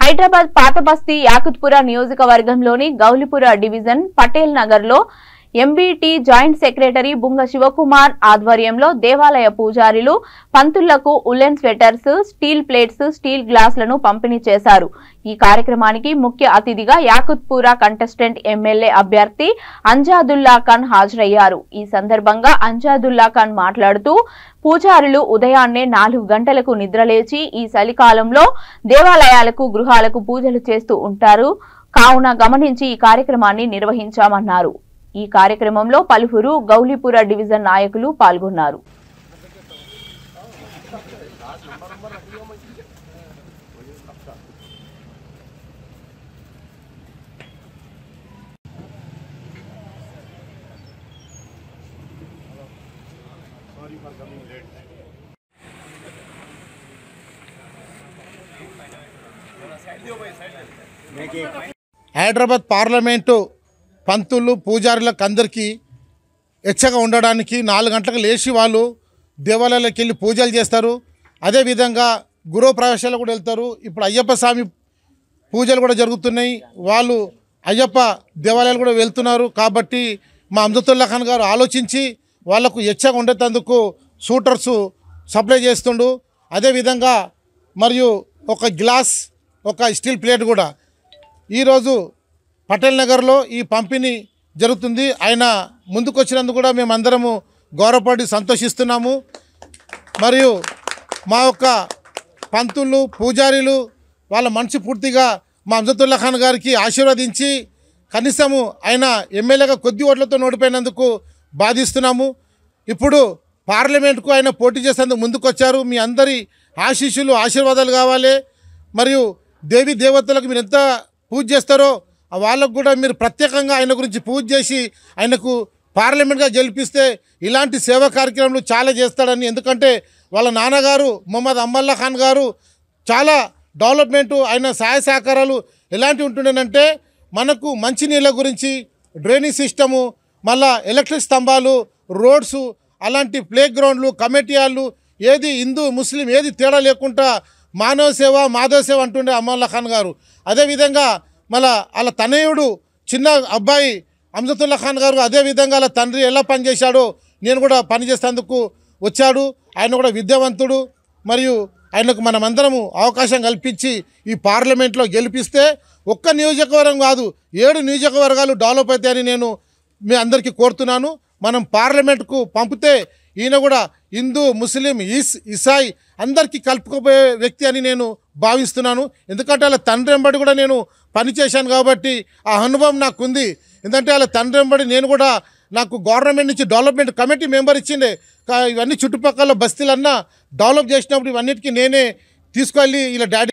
హైదరాబాద్ పాత బస్తీ యాకుత్పుర నియోజకవర్గంలోని గౌలిపుర డివిజన్ పటేల్ నగర్ లో MBT joint secretary Bunga Shivakumar ఆధ్వర్యంలో దేవాలయ పూజారులు పంతులకు woollen sweaters, steel plates, steel గ్లాసులను పంపిణీ చేశారు. ఈ కార్యక్రమానికి ముఖ్య అతిథిగా యాకుత్పుర కంటెస్టెంట్ ఎమ్మెల్యే అభ్యర్థి అంజాదుల్లా ఖాన్ హాజరయ్యారు. ఈ సందర్భంగా అంజాదుల్లా ఖాన్ మాట్లాడుతూ పూజారులు ఉదయాన్నే 4 గంటలకు నిద్రలేచి ఈ చలికాలంలో దేవాలయాలకు, గృహాలకు పూజలు చేస్తూ ఉంటారు. కావున గమనించి ఈ కార్యక్రమాన్ని నిర్వహించామన్నారు. ఈ కార్యక్రమంలో పలువురు గౌలిపుర డివిజన్ నాయకులు పాల్గొన్నారు. హైదరాబాద్ పార్లమెంటు పంతులు పూజారులకు అందరికీ ఎచ్చగా ఉండడానికి 4 గంటలకు లేచి వాళ్ళు దేవాలయాలకు వెళ్ళి పూజలు చేస్తారు. అదేవిధంగా గృహ ప్రవేశాలు కూడా వెళ్తారు. ఇప్పుడు అయ్యప్ప స్వామి పూజలు కూడా జరుగుతున్నాయి. వాళ్ళు అయ్యప్ప దేవాలయాలు కూడా వెళ్తున్నారు. కాబట్టి మా అంజాదుల్లా ఖాన్ గారు ఆలోచించి వాళ్లకు ఎచ్చగా ఉండేందుకు షూటర్స్ సప్లై చేస్తుండు. అదేవిధంగా మరియు ఒక గ్లాస్, ఒక స్టీల్ ప్లేట్ కూడా ఈరోజు పటేల్ నగర్లో ఈ పంపిణీ జరుగుతుంది. ఆయన ముందుకు వచ్చినందుకు కూడా మేమందరము గౌరవపడి సంతోషిస్తున్నాము. మరియు మా యొక్క పంతులు, పూజారీలు వాళ్ళ మనసు పూర్తిగా మా అంజాదుల్లా ఖాన్ గారికి ఆశీర్వదించి కనీసము ఆయన ఎమ్మెల్యేగా కొద్ది ఓట్లతో ఓడిపోయినందుకు బాధిస్తున్నాము. ఇప్పుడు పార్లమెంట్కు ఆయన పోటీ చేసేందుకు ముందుకొచ్చారు. మీ అందరి ఆశీస్సులు, ఆశీర్వాదాలు కావాలి. మరియు దేవీ దేవతలకు మీరు ఎంత పూజ చేస్తారో వాళ్ళకు కూడా మీరు ప్రత్యేకంగా ఆయన గురించి పూజ చేసి ఆయనకు పార్లమెంట్గా గెలిపిస్తే ఇలాంటి సేవా కార్యక్రమాలు చాలా చేస్తాడని. ఎందుకంటే వాళ్ళ నాన్నగారు మొహమ్మద్ అమల్లా ఖాన్ గారు చాలా డెవలప్మెంటు, ఆయన సహాయ సహకారాలు ఎలాంటివి ఉంటుండేనంటే మనకు మంచినీళ్ళ గురించి, డ్రైనేజ్ సిస్టము, మళ్ళా ఎలక్ట్రిక్ స్తంభాలు, రోడ్సు, అలాంటి ప్లే గ్రౌండ్లు, కమిటీ హాళ్ళు, ఏది హిందూ ముస్లిం ఏది తేడా లేకుండా మానవ సేవ, మాధవ సేవ అంటుండే అమల్లా ఖాన్ గారు. అదేవిధంగా మళ్ళా వాళ్ళ తనయుడు చిన్న అబ్బాయి అంజాదుల్లా ఖాన్ గారు అదేవిధంగా వాళ్ళ తండ్రి ఎలా పనిచేశాడో నేను కూడా పనిచేసేందుకు వచ్చాడు. ఆయన కూడా విద్యావంతుడు. మరియు ఆయనకు మనమందరము అవకాశం కల్పించి ఈ పార్లమెంట్లో గెలిపిస్తే ఒక్క నియోజకవర్గం కాదు 7 నియోజకవర్గాలు డెవలప్ అవుతాయని నేను మీ అందరికీ కోరుతున్నాను. మనం పార్లమెంట్కు పంపితే ఈయన కూడా హిందూ, ముస్లిం, ఇసాయి అందరికీ కలుపుకోబోయే వ్యక్తి అని నేను భావిస్తున్నాను. ఎందుకంటే వాళ్ళ తండ్రి వెంబడి కూడా నేను పనిచేశాను కాబట్టి ఆ అనుభవం నాకుంది. ఎందుకంటే వాళ్ళ తండ్రి వెంబడి నేను కూడా నాకు గవర్నమెంట్ నుంచి డెవలప్మెంట్ కమిటీ మెంబర్ ఇచ్చిండే. ఇవన్నీ చుట్టుపక్కల బస్తీలన్నా డెవలప్ చేసినప్పుడు ఇవన్నిటికీ నేనే తీసుకెళ్ళి ఇలా డాడీ